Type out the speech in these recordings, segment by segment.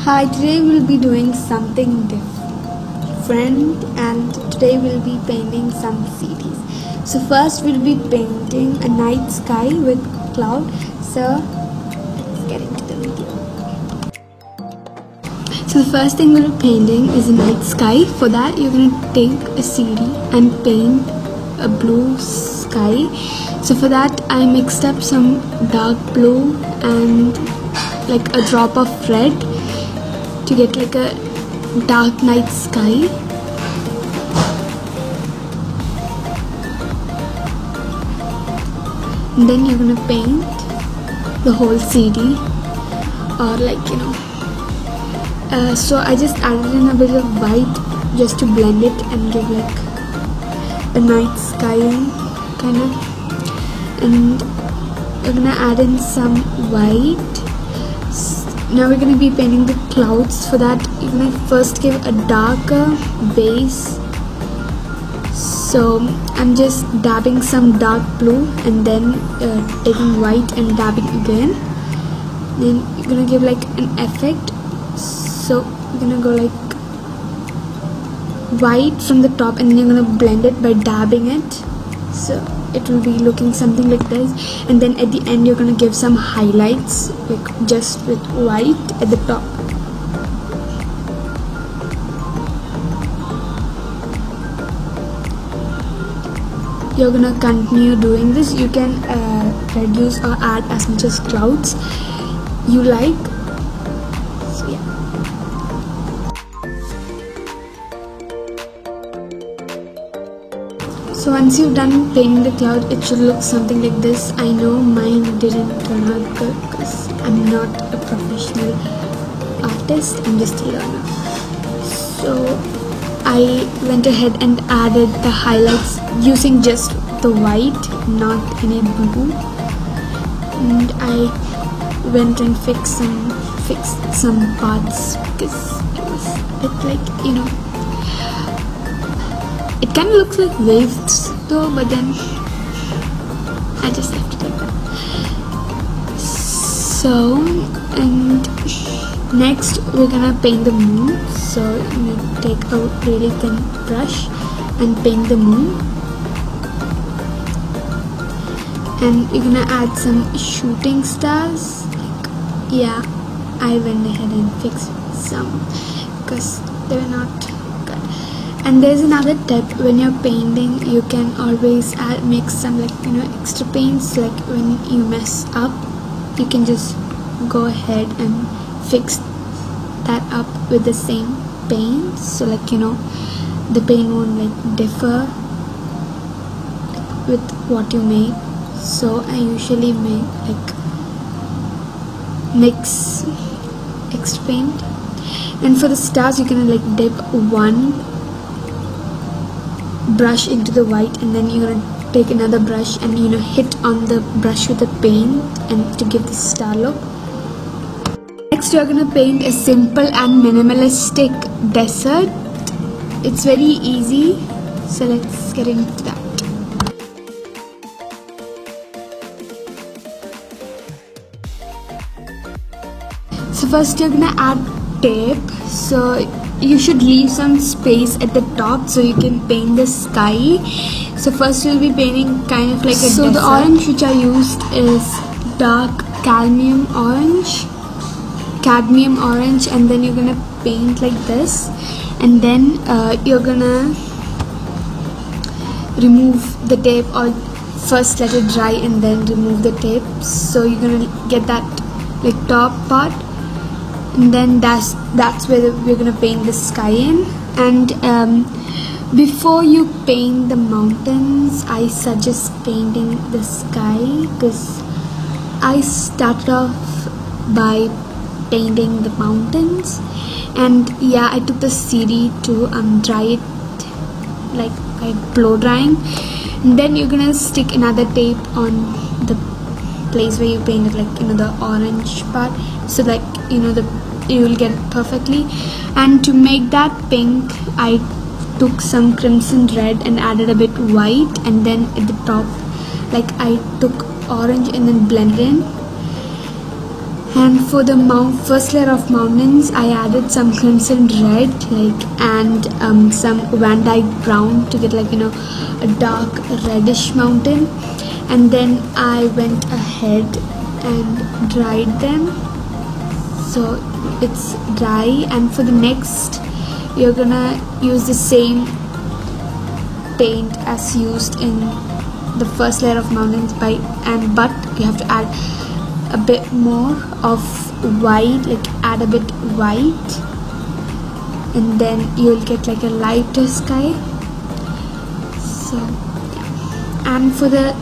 Hi, today we'll be doing something different and today we'll be painting some cities. So first we'll be painting a night sky with cloud. So let's get into the video. So the first thing we'll be painting is a night sky. For that you're going to take a CD and paint a blue sky. So for that I mixed up some dark blue and like a drop of red to get like a dark night sky. And then you're gonna paint the whole CD or so I just added in a bit of white just to blend it and give like a night sky kind of, and we're gonna add in some white. Now we're going to be painting the clouds. For that you're going to first give a darker base. So I'm just dabbing some dark blue and then taking white and dabbing again. Then you're going to give like an effect. So you're going to go like white from the top and then you're going to blend it by dabbing it. So it will be looking something like this, and then at the end you're going to give some highlights like just with white at the top. You're going to continue doing this. You can reduce or add as much as clouds you like. So yeah. So once you've done painting the cloud, it should look something like this. I know mine didn't turn out good because I'm not a professional artist, I'm just a learner. So I went ahead and added the highlights using just the white, not any blue. And I went and fixed some parts because it was a bit like, it kind of looks like waves though, but then I just have to take that. So, and next we're gonna paint the moon. So you take a really thin brush and paint the moon. And you're gonna add some shooting stars. Yeah, I went ahead and fixed some because they were not good. And there's another tip: when you're painting, you can always make some extra paints. Like when you mess up, you can just go ahead and fix that up with the same paint. So the paint won't differ with what you make. So I usually mix extra paint. And for the stars, you can dip one brush into the white, and then you're gonna take another brush and hit on the brush with the paint and to give the star look. Next you're gonna paint a simple and minimalistic desert. It's very easy, so let's get into that. So first you're gonna add tape. So you should leave some space at the top so you can paint the sky. So first you'll be painting kind of like a desert. The orange which I used is dark cadmium orange, and then you're gonna paint like this, and then you're gonna remove the tape, or first let it dry and then remove the tape. So you're gonna get that top part, and then that's where we're gonna paint the sky in. And before you paint the mountains, I suggest painting the sky, because I started off by painting the mountains, and yeah, I took the CD to dry it by blow drying. And then you're gonna stick another tape on the place where you painted the orange part, so you will get it perfectly. And to make that pink, I took some crimson red and added a bit white, and then at the top I took orange and then blended in. And for the first layer of mountains, I added some crimson red, and some Van Dyke brown to get a dark reddish mountain. And then I went ahead and dried them, so it's dry. And for the next, you're gonna use the same paint as used in the first layer of mountains, but you have to add a bit more of white, add a bit white, and then you'll get a lighter sky. So yeah. And for the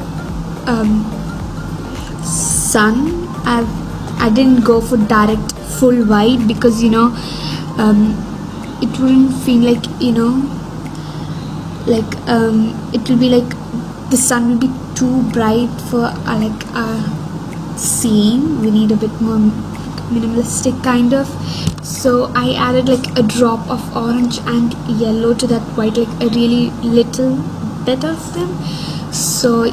sun, I didn't go for direct full white because it wouldn't feel it will be the sun will be too bright for a scene. We need a bit more minimalistic kind of. So I added a drop of orange and yellow to that white, a really little bit of them, so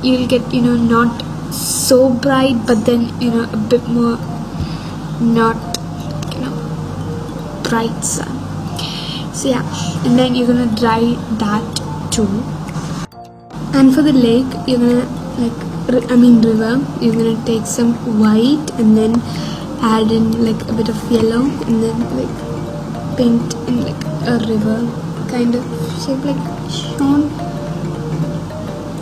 you'll get not so bright, but then a bit more not bright sun. So yeah, and then you're gonna dry that too. And for the lake, you're gonna river, you're gonna take some white and then add in a bit of yellow, and then paint in a river kind of shape shown.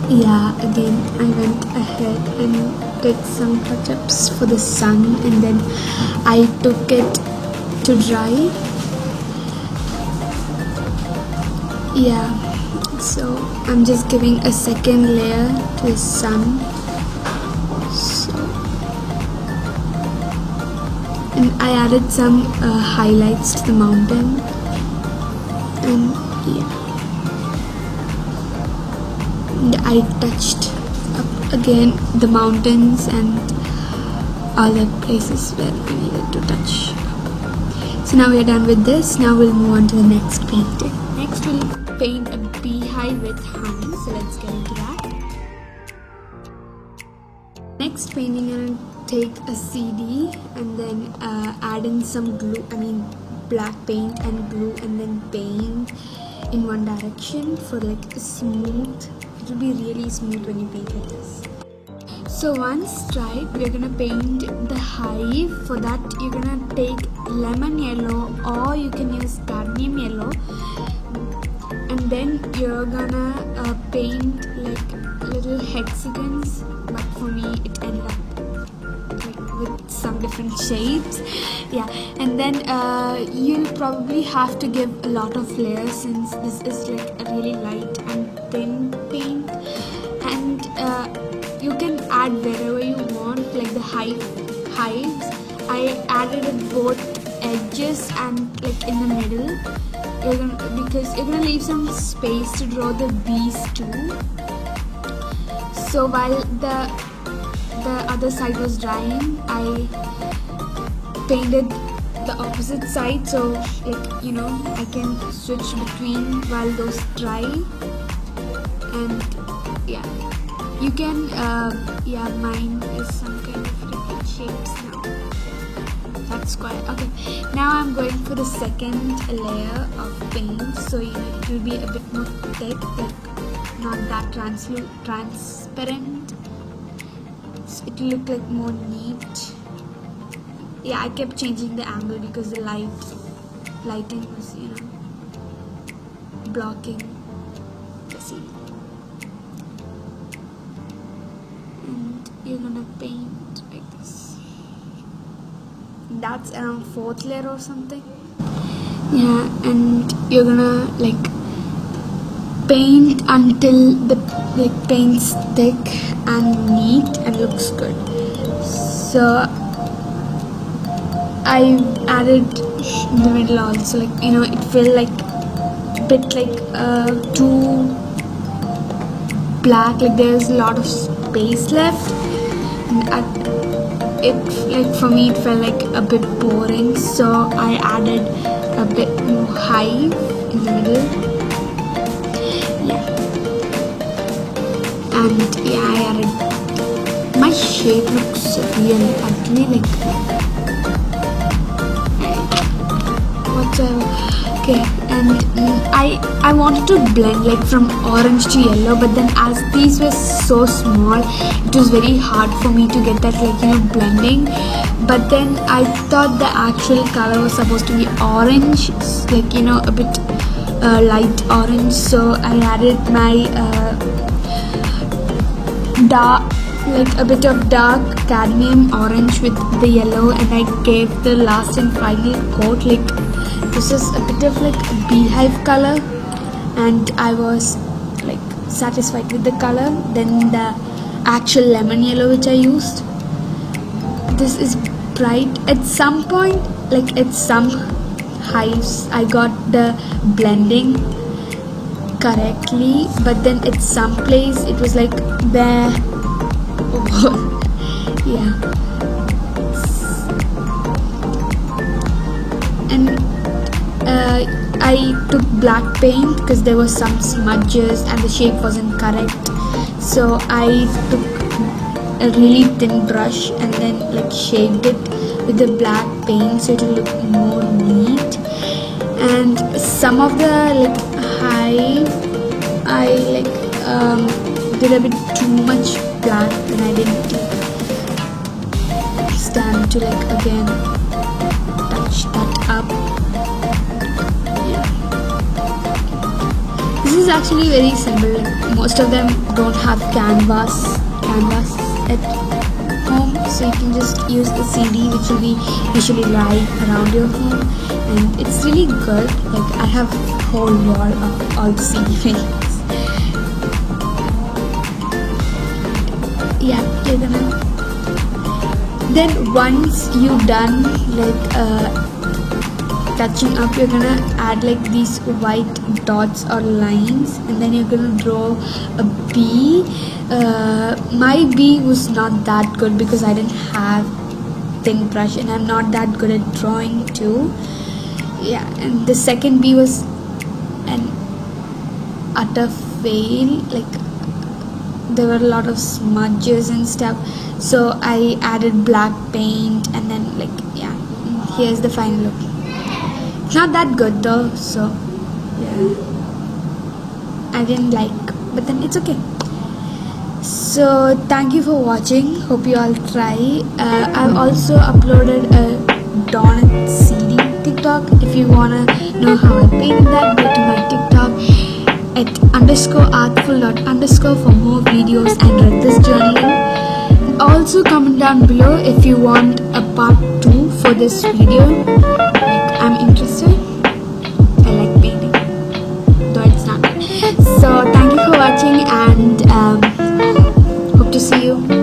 Yeah, again I went ahead and did some touch-ups for the sun, and then I took it to dry. Yeah, so I'm just giving a second layer to the sun. So, and I added some highlights to the mountain, and yeah, and I touched up again the mountains and other places where I needed to touch up. So now we are done with this. Now we'll move on to the next painting. Next we'll paint a beehive with honey, so let's get into that. Next painting, I'm gonna take a CD and then add in some glue, black paint and glue, and then paint in one direction for smooth. It will be really smooth when you paint like this. So once dried, we're gonna paint the hive. For that, you're gonna take lemon yellow, or you can use cadmium yellow, and then you're gonna paint little hexagons, but for me it ended up with some different shapes. Yeah, and then you'll probably have to give a lot of layers since this is a really light and thin paint, and you can add wherever you want, the hives. I added at both edges and in the middle. Because you're gonna leave some space to draw the bees too. So while the other side was drying, I painted the opposite side, so I can switch between while those dry. And yeah, you can mine is some kind of different shapes now. That's quite okay. Now I'm going for the second layer of paint, so it will be a bit more thick, not that transparent. So it will look more neat. Yeah, I kept changing the angle because the lighting was blocking the scene. And you're gonna paint like this. That's around 4th layer or something. Yeah, and you're gonna paint until the paint's thick and neat and looks good. So I added in the middle also, it felt a bit too black, there's a lot of space left, and for me it felt a bit boring, so I added a bit more hive in the middle. Yeah, and yeah, I added my shape looks really ugly, like whatsoever. Okay, and I wanted to blend like from orange to yellow, but then as these were so small, it was very hard for me to get that, like, blending. But then I thought the actual color was supposed to be orange, like, a bit light orange. So I added my like a bit of dark cadmium orange with the yellow, and I gave the last and final coat. Like, this is a bit of like a beehive color, and I was like satisfied with the color. Then the actual lemon yellow which I used, this is bright. At some point, like at some hives, I got the blending correctly, but then at some place it was like there. Yeah. And I took black paint because there were some smudges and the shape wasn't correct. So I took a really thin brush and then like shaded it with the black paint so it will look more neat. And some of the like hive, I like did a bit too much black, and I didn't stand to like again touch that up. Yeah. This is actually very simple. Like, most of them don't have canvas at home, so you can just use the CD which will be usually lying around your home, and it's really good. Like, I have a whole wall of all the CDs. Yeah, you're gonna. Then once you've done like touching up, you're gonna add like these white dots or lines, and then you're gonna draw a bee. My bee was not that good because I didn't have thin brush, and I'm not that good at drawing too. Yeah, and the second bee was an utter fail. Like, there were a lot of smudges and stuff, so I added black paint, and then like, yeah, here's the final look. It's not that good though, so yeah, I didn't like, but then it's okay. So thank you for watching. Hope you all try. I've also uploaded a donut CD TikTok. If you wanna know how I painted that, go to my TikTok at _artful._ for more videos and read this journaling. Also comment down below if you want a part 2 for this video. Like, I'm interested. I like painting, though it's not. So thank you for watching, and hope to see you